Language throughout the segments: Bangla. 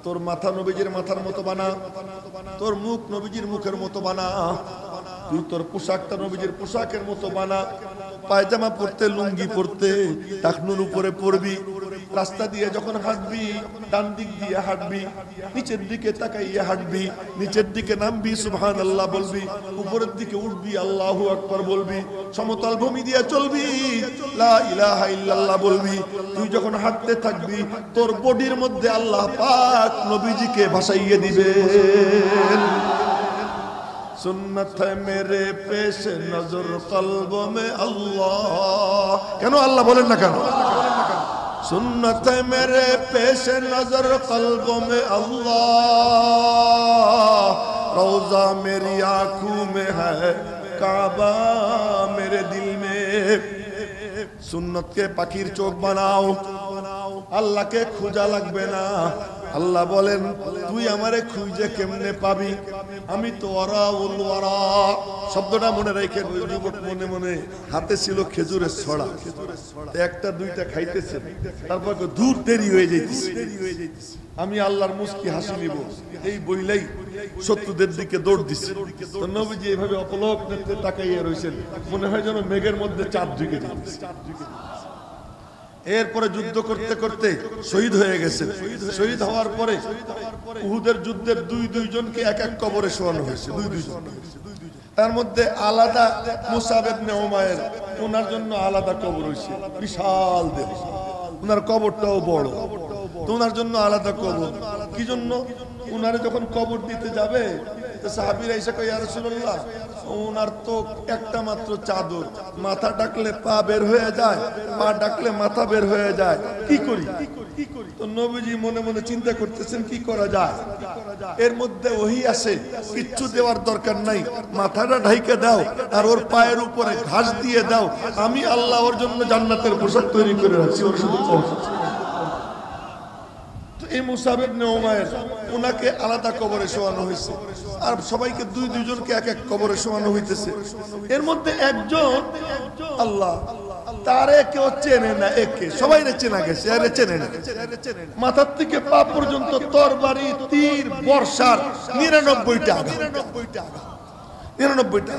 তোর মাথা নবীজির মাথার মতো বানা, তোর মুখ নবীজির মুখের মতো বানা, তুই তোর পোশাকটা নবীজির পোশাকের মতো বানা। পায়জামা পরতে, লুঙ্গি পরতে টাকনুর উপরে পরবি। রাস্তা দিয়ে যখন হাঁটবি ডান দিক দিয়ে হাঁটবি, নিচের দিকে তাকাইয়ে হাঁটবি, নিচের দিকে নামবি সুবহানাল্লাহ বলবি, উপরের দিকে উঠবি আল্লাহু আকবার বলবি, সমতল ভূমি দিয়ে চলবি লা ইলাহা ইল্লাল্লাহ বলবি। তুই যখন হাঁটতে থাকবি তোর বডির মধ্যে আল্লাহ পাক নবীজিকে ভাসাইয়ে দিবেন। সুন্নত है मेरे पेश नजर कल्ब में अल्लाह, কেন আল্লাহ বলেন না কেন? सुन्नत है मेरे पेश नजर कल्ब में अल्लाह, रोजा मेरी आंखों में है काबा मेरे दिल में। सुन्नत के पाखिर चोख बनाओ, আল্লাহ কে খোঁজা লাগবে না। আল্লাহ বলেন তুই আমারে খুঁজে কেমনে পাবি, আমি তো ওয়ারাউল ওয়ারা শব্দটা মনে রেখে যুবক মনে মনে হাতে ছিল খেজুরের ছড়া, একটা দুইটা খাইতেছে, তারপর দূর দেরি হয়ে যাইতেছে, আমি আল্লাহর মুস্কি হাসি নিব এই বইলাই শত্রুদের দিকে দৌড় দিছে। তো নবীজি এইভাবে অপলক নেত্রে তাকাইয়া রইছেন, মনে হয় যেন মেঘের মধ্যে চাঁদ ঢুকে যাচ্ছে। এরপরে যুদ্ধ করতে করতে শহীদ হয়ে গেছেন। শহীদ হওয়ার পরে উহুদের যুদ্ধের দুইজনকে এক এক কবরে শোয়ানো হয়েছে, দুইজন। তার মধ্যে আলাদা মুসাব ইবনে উমাইর, ওনার জন্য আলাদা কবর হয়েছে, বিশাল দেহ, ওনার কবরটাও বড়, তো ওনার জন্য আলাদা কবর। কি জন্য? ওনারে যখন কবর দিতে যাবে সাহাবীরা এসে কয় ইয়া রাসূলুল্লাহ, ওনার তো একটা মাত্র চাদর, মাথা ডাকলে পা বের হয়ে যায়, পা ডাকলে মাথা বের হয়ে যায়, কি করি? তো নবীজি মনে মনে চিন্তা করতেছেন কি করা যায়। এর মধ্যে ওহী আসে, কিচ্ছু দেওয়ার দরকার নাই, মাথাটা ঢাইকে দাও আর ওর পায়ের উপরে ঘাস দিয়ে দাও, আমি আল্লাহ ওর জন্য জান্নাতের পোশাক তৈরি করে রাখছি, ওর শুধু এই মুসাব ইবনে উমাইর ওনাকে আলাদা কবরে শোয়ানো হয়েছে, আর সবাইকে দুইজনকে এক এক কবরে শোয়ানো হইতেছে। এর মধ্যে একজন আল্লাহ তারে কেউ চেনে না, একে সবাই চেনা গেছে, আরে চেনে না, মাথার থেকে পা পর্যন্ত তরবারি তীর বর্ষার 99টা আঘাত, 99টা।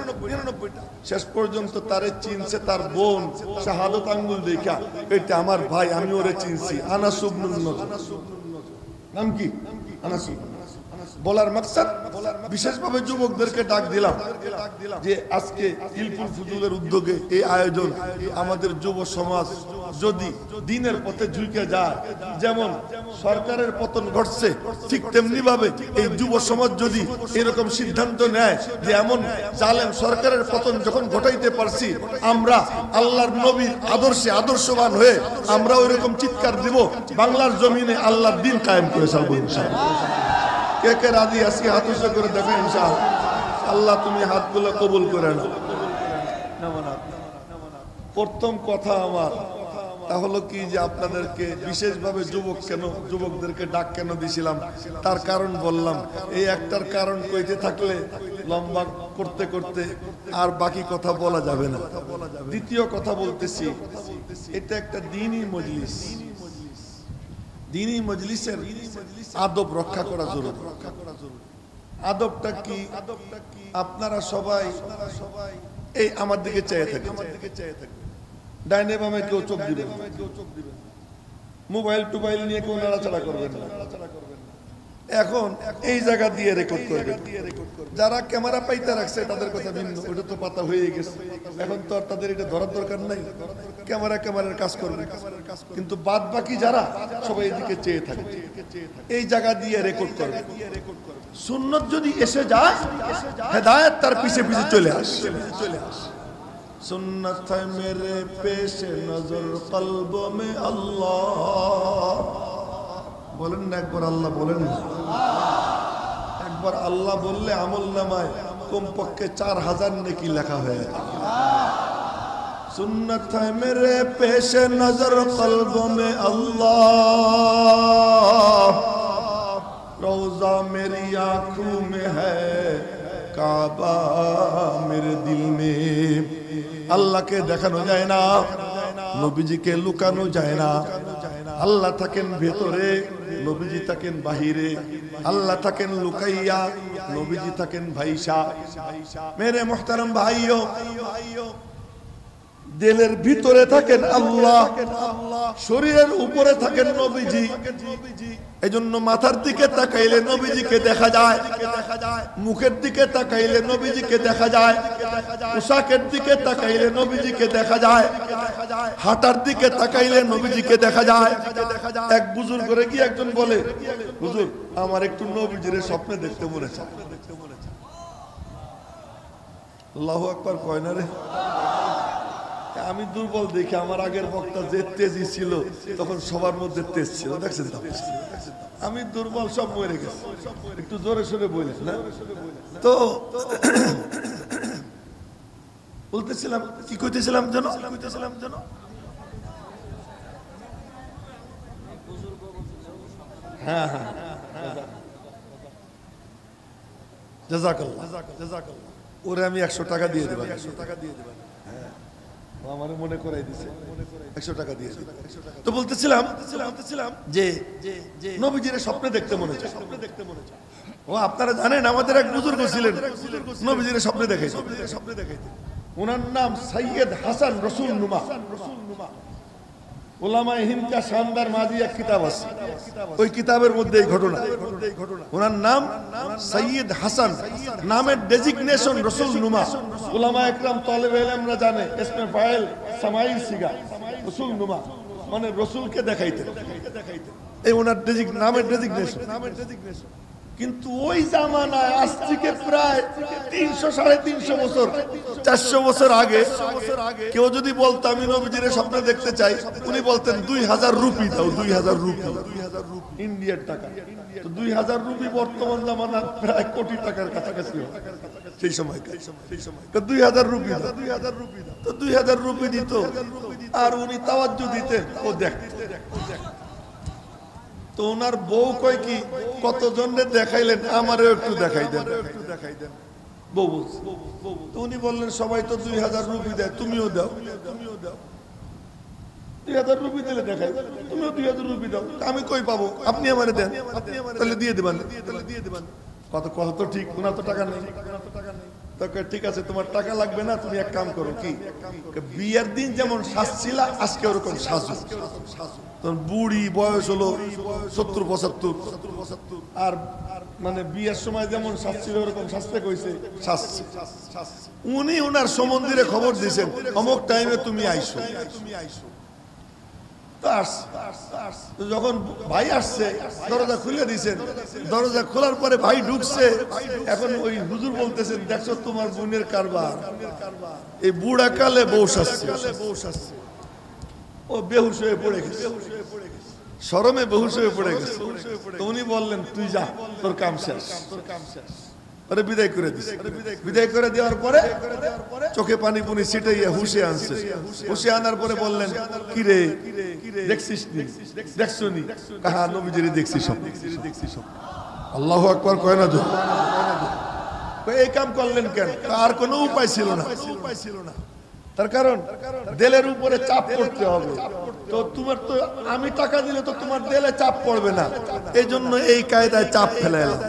শেষ পর্যন্ত তারে চিনছে তার বোন, শাহাদত আঙ্গুল দেখা, এটা আমার ভাই, আমি ওরে চিনছি, আনাস ইবনুন নজর। নাম কি? আনাস। বলার মাকসাদ বিশেষভাবে যুবকদেরকে ডাক দিলাম যে আজকে ইলফুল ফুজুলের উদ্যোগে এই আয়োজন, আমাদের যুব সমাজ যদি দিনের পথে ঝুঁকে যায়, যেমন সরকারের পতন ঘটছে ঠিক তেমনি ভাবে এই যুব সমাজ যদি এরকম সিদ্ধান্ত নেয় যে এমন জালেম সরকারের পতন যখন ঘটাইতে পারছি, আমরা আল্লাহর নবীর আদর্শে আদর্শবান হয়ে আমরা ওইরকম চিৎকার দিব, বাংলার জমিনে আল্লাহর দ্বীন কায়েম করে ছাড়বো ইনশাআল্লাহ। কে কে রাজি আছি হাত উঁচু করে দেখো ইনশাআল্লাহ। আল্লাহ তুমি হাতগুলো কবুল করে নাও। প্রথম কথা আমার তা হলো কি যে আপনাদেরকে বিশেষভাবে যুবকদেরকে ডাক কেন দিছিলাম তার কারণ বললাম। এই একটার কারণ কইতে থাকলে লম্বা করতে করতে আর বাকি কথা বলা যাবে না। দ্বিতীয় কথা বলতেছি, এটা একটা দ্বীনি মজলিস, দ্বীনি মজলিসের আদব রক্ষা করা জরুরি। আদবটা কি? আপনারা সবাই এই আমার দিকে চেয়ে থাকেন, ডাইনে বামে কেউ চোখ দিবেন, মোবাইল টোবাইল নিয়ে কেউ নাড়াচাড়া করবেন না। এখন এই জায়গা দিয়ে রেকর্ড করবেন। যারা ক্যামেরা পাইতে রাখছে তাদের কথা ভিন্ন, ওটা তো পাতা হয়ে গেছে, এখন তো আর তাদের এটা ধরার দরকার নাই, ক্যামেরার কাজ করবে। কিন্তু বাদ বাকি যারা সবাই এদিকে চেয়ে থাকে, এই জায়গা দিয়ে রেকর্ড করবে। সুন্নত যদি এসে যায়, হেদায়েত তার পিছে পিছে চলে আসে। सुन्नत है मेरे पेश नजर कल्ब में अल्लाह। बोलें ना एक बार अल्लाह, बोलें ना एक बार अल्लाह बोलले আমল নামায় কমপক্ষে 4000 নেকি লেখা হয়ে যায়। सुन्नत है मेरे पेश नजर कल्ब में अल्लाह, रोजा मेरी आंखों में है काबा मेरे दिल में। আল্লাহকে দেখানো যায় না, নবীজিকে লুকানো যায় না, আল্লাহ থাকেন ভেতরে, নবীজি থাকেন বাহিরে। আল্লাহ থাকেন লুকাইয়া, নবীজি থাকেন ভাইসা। মেরে মুহতারাম ভাইও, দিলের ভিতরে থাকেন আল্লাহ, শরীরের উপরে থাকেন নবীজি। এজন্য মাথার দিকে তাকাইলে নবীজিকে দেখা যায়, মুখের দিকে তাকাইলে নবীজিকে দেখা যায়, পোশাকের দিকে তাকাইলে নবীজিকে দেখা যায়, হাঁটার দিকে তাকাইলে নবীজিকে দেখা যায়। এক বুজুর্গ করে কি একজন বলে, হুজুর আমার একটু নবীজির স্বপ্নে দেখতে মনে চায়। আল্লাহু আকবার কয় না রে। আমি দুর্বল দেখি, আমার আগের বক্তা যে তেজি ছিল তখন সবার মধ্যে তেজ ছিল, দেখছেন তো। আমি দুর্বল, সব মরে গেছে। একটু জোরে সোরে বলেন না তো। বলতেছিলাম কি কইতেছিলাম যেন, হ্যাঁ হ্যাঁ, জাযাকাল্লাহ জাযাকাল্লাহ। ওরে আমি 100 টাকা দিয়ে দেব, 100 টাকা দিয়ে দেব। হ্যাঁ, আমার মনে করাই দিছে, 100 টাকা দিয়ে দেব। তো বলতেছিলাম যে নবীজির স্বপ্নে দেখতে মনে চায়। ও আপনারা জানেন আমাদের এক বুজুর্গ ছিলেন, নবীজির স্বপ্নে দেখাইতেন। ওনার নাম সৈয়দ হাসান রসুল নুমা। উলামায়ে হিন্দ কা শানদার মাজি এক কিতাব আছে, ওই কিতাবের মধ্যে এই ঘটনা। ওনার নাম সৈয়দ হাসান, নামের ডেজিগনেশন রসুল নুমা। উলামায়ে ইকরাম তালেবে ইলমরা জানে ইসমে ফাইল সামাইল সিগা, রসুল নুমা মানে রসুলকে দেখাইতেন। এই ওনার নামের ডেজিগনেশন। কিন্তু ওই জামানায় আজ থেকে প্রায় 300-350 বছর, 400 বছর আগে কেউ যদি বলতো আমি নবীজির স্বপ্নে দেখতে চাই, উনি বলতেন 2000 রুপি দাও, 2000 রুপি, ইন্ডিয়ার টাকা। তো 2000 রুপি বর্তমান জামানায় প্রায় কোটি টাকার কাছাকাছি হয় সেই সময়। 2000 রুপি দাও, 2000 রুপি দাও। তো 2000 রুপি দিত, আর উনি তাওয়াজ্জু দিতেন, ও দেখতেন। তো ওনার বউ কয় কি, কতজনকে দেখাইলেন, আমারও একটু দেখাই দেন। বউ বলছে, তো উনি বললেন সবাই তো 2000 রুপি দেয়, তুমিও দাও। 2000 রুপি দিলে দেখাই, তুমিও 2000 রুপি দাও। আমি কই পাবো, আপনি আমারে দেন, তাহলে দিয়ে দেবেন। কত কথা তো ঠিক, ওনার তো টাকা নেই। ঠিক আছে, তোমার টাকা লাগবে না, তুমি এক কাম করো, কি বিয়ের দিন যেমন সাজছিল আজকে ওরকম সাজু। বুড়ি বয়স হলো 70-75, আর মানে বিয়ের সময় যেমন সাজছিল ওরকম সাজতে কইছে, উনি ওনার সমন্দিরে খবর দিয়েছেন অমুক টাইমে তুমি আইসো। যখন ভাই আসছে, দরজা খুলে দিয়েছেন। দরজা খোলার পরে ভাই ঢুকছে। এখন ওই হুজুর বলতেছেন, দেখছো তোমার বোনের কারবার, এই বুড়া কালে বউ সাজছে। ও বেহুশ হয়ে পড়ে গেছে, শরমে বেহুশ হয়ে পড়ে গেছে। তো উনি বললেন, তুই যা, তোর কাম শেষ। আরে বিদায় করে দিছে। বিদায় করে দেওয়ার পরে চোখে পানি পুনি ছিটাইয়া হুশে আনছে। হুশে আনার পরে বললেন, কি রে দেখছিস নি, দেখছো নি? কাহা নবীজিরে দেখছি সব। আল্লাহু আকবার কয় না? এই কাম করলেন কেন? আর কোনো উপায় ছিল না। তার কারণ দেলের উপরে চাপ পড়তে হবে। তো তোমার তো আমি টাকা দিলে তো তোমার দেলে চাপ পড়বে না, এই জন্য এই কায়দায় চাপ ফেলে এলাম।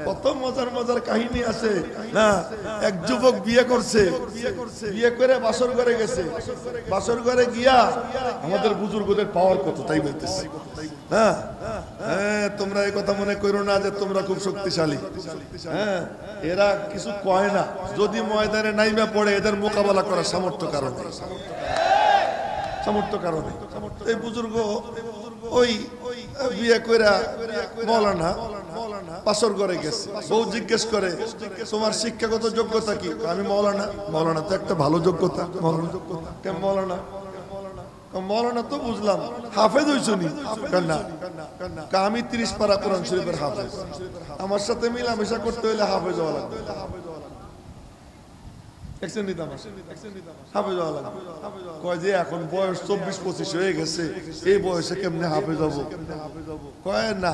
কত মজার মজার কাহিনী আছে না। এক যুবক বিয়ে করছে, বিয়ে করে বাসর ঘরে গেছে। বাসর ঘরে গিয়া আমাদের বুজুর্গদের পাওয়ার কত তাই বলতেছে। হ্যাঁ হ্যাঁ, তোমরা এই কথা মনে করো না যে তোমরা খুব শক্তিশালী। হ্যাঁ, এরা কিছু কয় না, যদি ময়দানে নাইমা পড়ে এদের মোকাবেলা করার সামর্থ্য কারণে। এই বুজুর্গ ওই বিয়ে কইরা মৌলানা পাশর করে গেছে। বউ জিজ্ঞেস করে, তোমার শিক্ষাগত যোগ্যতা কি? আমি মৌলানা। মৌলানা তো একটা ভালো যোগ্যতা। মৌলানা তো বুঝলাম, হাফেজ হইছো নি? আমি 30 পারা কোরআন শরীফের হাফেজ। আমার সাথে মিলামেশা করতে হইলে হাফেজ হওয়া লাগবে। কয় যে এখন বয়স 24-25 হয়ে গেছে, এই বয়সে কেমনে হাফেজ হবো? কয় না,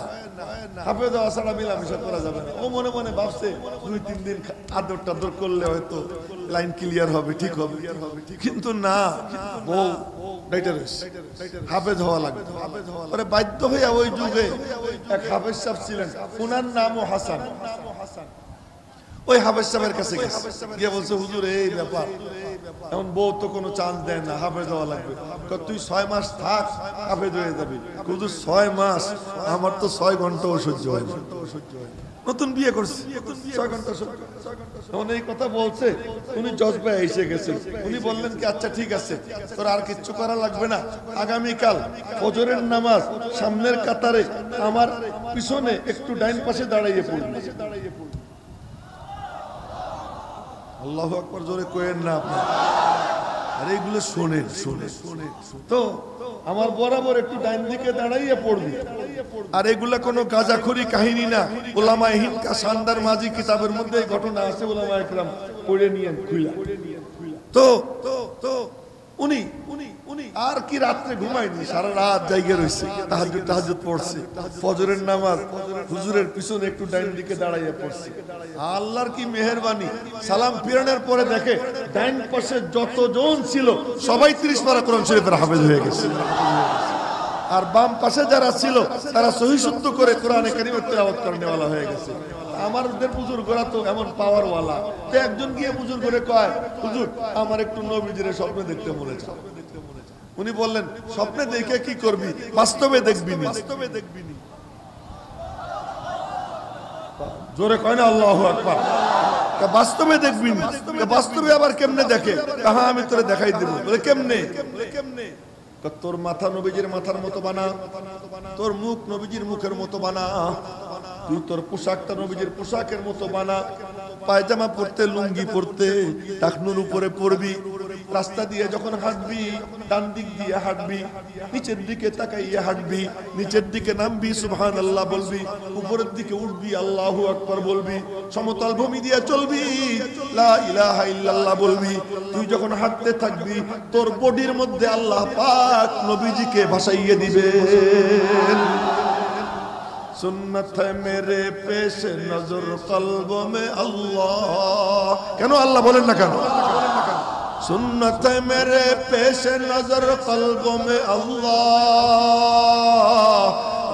হাফেজ হওয়া ছাড়া মিলামিশা করা যাবে না। ও মনে মনে ভাবছে 2-3 দিন আদর টাদর করলে হয়তো লাইন ক্লিয়ার হবে, ঠিক হবে, কিন্তু না, বউ হাফেজ হওয়া লাগবে। পরে বাধ্য হইয়া ওই যুগে এক হাফেজ সাহেব ছিলেন, ওনার নামও হাসান। ওই হাফেজ সাহেবের কাছে গিয়ে বলছে, হুজুর এই ব্যাপার, এখন বউ তো কোনো চান্স দেয় না, হাফেজ হওয়া লাগবে। তুই 6 মাস থাক, হাফেজ হয়ে যাবি। হুজুর 6 মাস? আমার তো 6 ঘন্টাও সহ্য হয় না, নতুন বিয়ে করছি, 6 ঘন্টা সহ্য। তখন এই কথা বলছে, উনি জজবায় এসে গেছেন। উনি বললেন কি, আচ্ছা ঠিক আছে, তোর আর কিচ্ছু করা লাগবে না, আগামীকাল ফজরের নামাজ সামনের কাতারে আমার পিছনে একটু ডাইন পাশে দাঁড়াইয়ে পড়বি। আল্লাহু আকবার, জোরে কইেন না আপনি। আরে এগুলো শোনেন, তো আমার বরাবর একটু ডাইন দিকে দাঁড়াইয়া পড়বি। আর এগুলা কোনো গাজাখুরি কাহিনী না, উলামায়ে হিন্দ কা শানদার মাজি কিতাবের মধ্যে এই ঘটনা আছে, উলামায়ে কেরাম পড়ে নিয়েন খুইলা। তো উনি আর কি রাত্রে ঘুমায়নি, সারা রাত জায়গা রয়েছে, তাহাজ্জুদ পড়ছে, ফজরের নামাজ হুজুরের পিছনে একটু ডাইন দিকে দাঁড়াইয়া পড়ছে। আল্লাহর কি মেহেরবানি, সালাম ফিরানোর পরে দেখে ডাইন পাশে যতজন ছিল সবাই 30 পারা কোরআন শরীফের হাফেজ হয়ে গেছে। আর বাম পাশে যারা ছিল তারা সহি শুদ্ধ করে কোরআনে কারীমের তেলাওয়াত করেনেওয়ালা হয়ে গেছে। আমাদের বুজুর্গরা তো এমন পাওয়ারওয়ালা, তো একজন গিয়ে বুজুর্গরে কয়, হুজুর আমার একটু নবীজির স্বপ্নে দেখতে মনে চায়। উনি বললেন, স্বপ্নে দেখে কি করবি, বাস্তবে দেখবি না। জোরে কয় না আল্লাহু আকবার। বাস্তবে দেখবি না, বাস্তবে আবার কেমনে দেখে? তাহা আমি তোরে দেখাই দেব। বলে কেমনে? তোর মাথা নবীজির মাথার মতো বানা, তোর মুখ নবীজির মুখের মতো বানা, তুই তোর পোশাকটা নবীজির পোশাকের মতো বানা, পায়জামা পরতে, লুঙ্গি পরতে টাকনুর উপরে পরবি, রাস্তা দিয়ে যখন হাঁটবি ডান দিক দিয়ে হাঁটবি, নিচের দিকে তাকাইয়া হাঁটবি, নিচের দিকে নামবি সুবহানাল্লাহ বলবি, উপরের দিকে উঠবি আল্লাহু আকবার বলবি, সমতল ভূমি দিয়ে চলবি লা ইলাহা ইল্লাল্লাহ বলবি। তুই যখন হাঁটতে থাকবি তোর বডির মধ্যে আল্লাহ পাক নবীজিকে ভাসাইয়ে দিবেন। সুন্নত है मेरे पेश नजर कल्ब में अल्लाह, কেন আল্লাহ বলেন না কেন? सुन्नत है मेरे पेश नजर कल्ब में अल्लाह,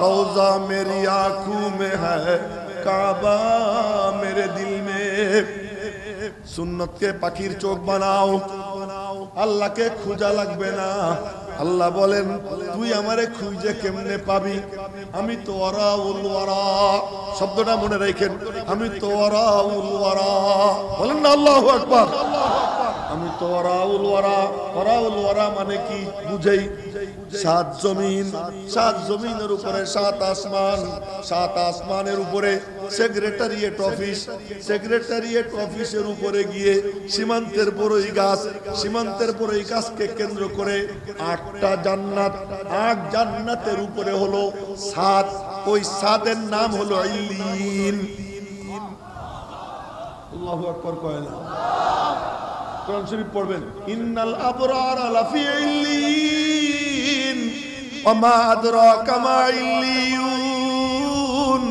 रोजा मेरी आंखों में है काबा मेरे दिल में। सुन्नत के पाखिर चोख बनाओ, আল্লাহ কে খুঁজা লাগবে না। আল্লাহ বলেন, তুই আমারে খুঁজে কেমনে পাবি? আমি তো ওয়ারাউল ওয়ারা, শব্দটা মনে রাখেন, আমি তো ওয়ারাউল ওয়ারা। বলেন না আল্লাহু আকবার। আমি তো ওয়ারাউল ওয়ারা। ওয়ারাউল ওয়ারা মানে কি বুঝাই? 7 জমিন, 7 জমিনের উপরে 7 আসমান, 7 আসমানের উপরে সেক্রেটারিয়েট অফিস, সেক্রেটারিয়েট অফিসের উপরে গিয়ে সীমান্তের বড়ই গাছ, সীমান্তের বড়ই গাছকে কেন্দ্র করে 8টা জান্নাত, 8 জান্নাতের উপরে হলো 7, ওই 7-এর নাম হলো ইল্লিন। আল্লাহু আকবার কয় না? কোরআন শরীফ পড়বেন, ইন্নাল আবরারা লাফি ইল্লিন ওয়া মা আদরাকা মা ইল্লিয়ুন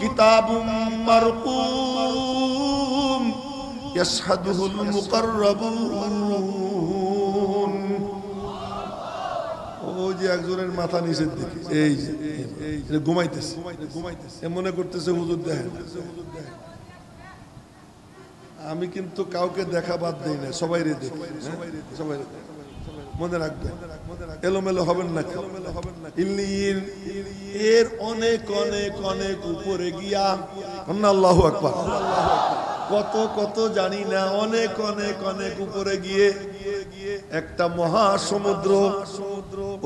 কিতাবুম মারকুম ইয়াশহাদুহুল মুকাররাবুন। ওই যে একজনের মাথা নিচের দিকে, এই যে ঘুমাইতেছে, মনে করতেছে হুজুর দেখেন। আমি কিন্তু কাউকে দেখা বাদ দেই না, সবাই রে দেখি, সবাই মনে রাখবেন, এলোমেলো হবেন না। ইল্লিয়িন এর অনেক অনেক অনেক উপরে গিয়া, আল্লাহু আকবার, কত কত জানি না, অনেক অনেক অনেক উপরে গিয়ে একটা মহাসমুদ্র,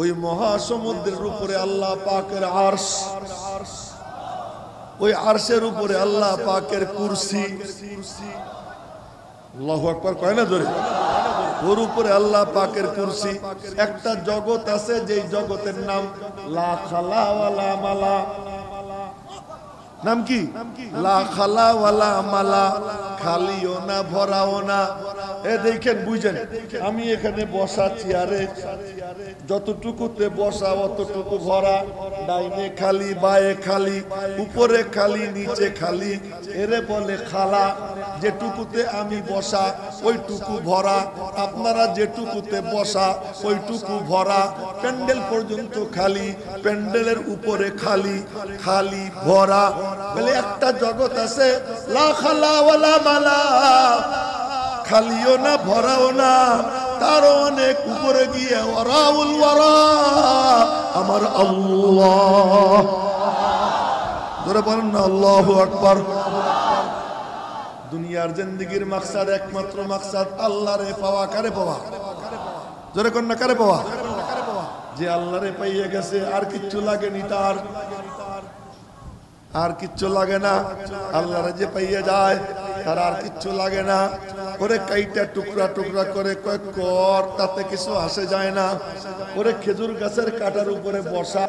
ওই মহাসমুদ্রের উপরে আল্লাহ পাকের আরশ, ওই আরশের উপরে আল্লাহ পাকের কুরসি। আল্লাহু আকবার কয় না জোরে? ওর উপরে আল্লাহ পাকের কুরসি। একটা জগৎ আছে যেই জগতের নাম লা খালা ওয়ালা মালা। নাম কি? লা খালা ওয়ালা মালা, খালিও না ভরাও না, দেখেন বুঝেন, আমি এখানে বসা চেয়ারে যতটুকুতে বসা অতটুকু ভরা, ডাইনে খালি বায়ে খালি, উপরে খালি নিচে খালি, এরে বলে খালা। যেটুকুতে আমি বসা ওইটুকু ভরা, আপনারা যেটুকুতে বসা ওইটুকু ভরা। প্যান্ডেল পর্যন্ত খালি, প্যান্ডেলের উপরে খালি, খালি ভরা। বলে একটা জগৎ আছে লা খালা ওয়ালা মালা, খালিও না ভরাও না, তারও অনেক উপরে গিয়ে ওয়ারাউল ওয়ারা আমার আল্লাহ। ধরে বলেন না আল্লাহু আকবার। দুনিয়ার জিন্দেগির মাকসাদ, একমাত্র মাকসাদ আল্লাহরে পাওয়া। কারে পাওয়া? জোরে কোন না কারে পাওয়া? যে আল্লাহরে পাইয়ে গেছে আর কিচ্ছু লাগেনি তার, আর কিচ্ছু লাগে না। আল্লাহরে যে পাইয়ে যায় তার আর কিচ্ছু লাগে না। ওরে কাইটা টুকরা টুকরা করে কয়েক কর, তাতে কিছু আসে যায় না। ওরে খেজুর গাছের কাটার উপরে বসা।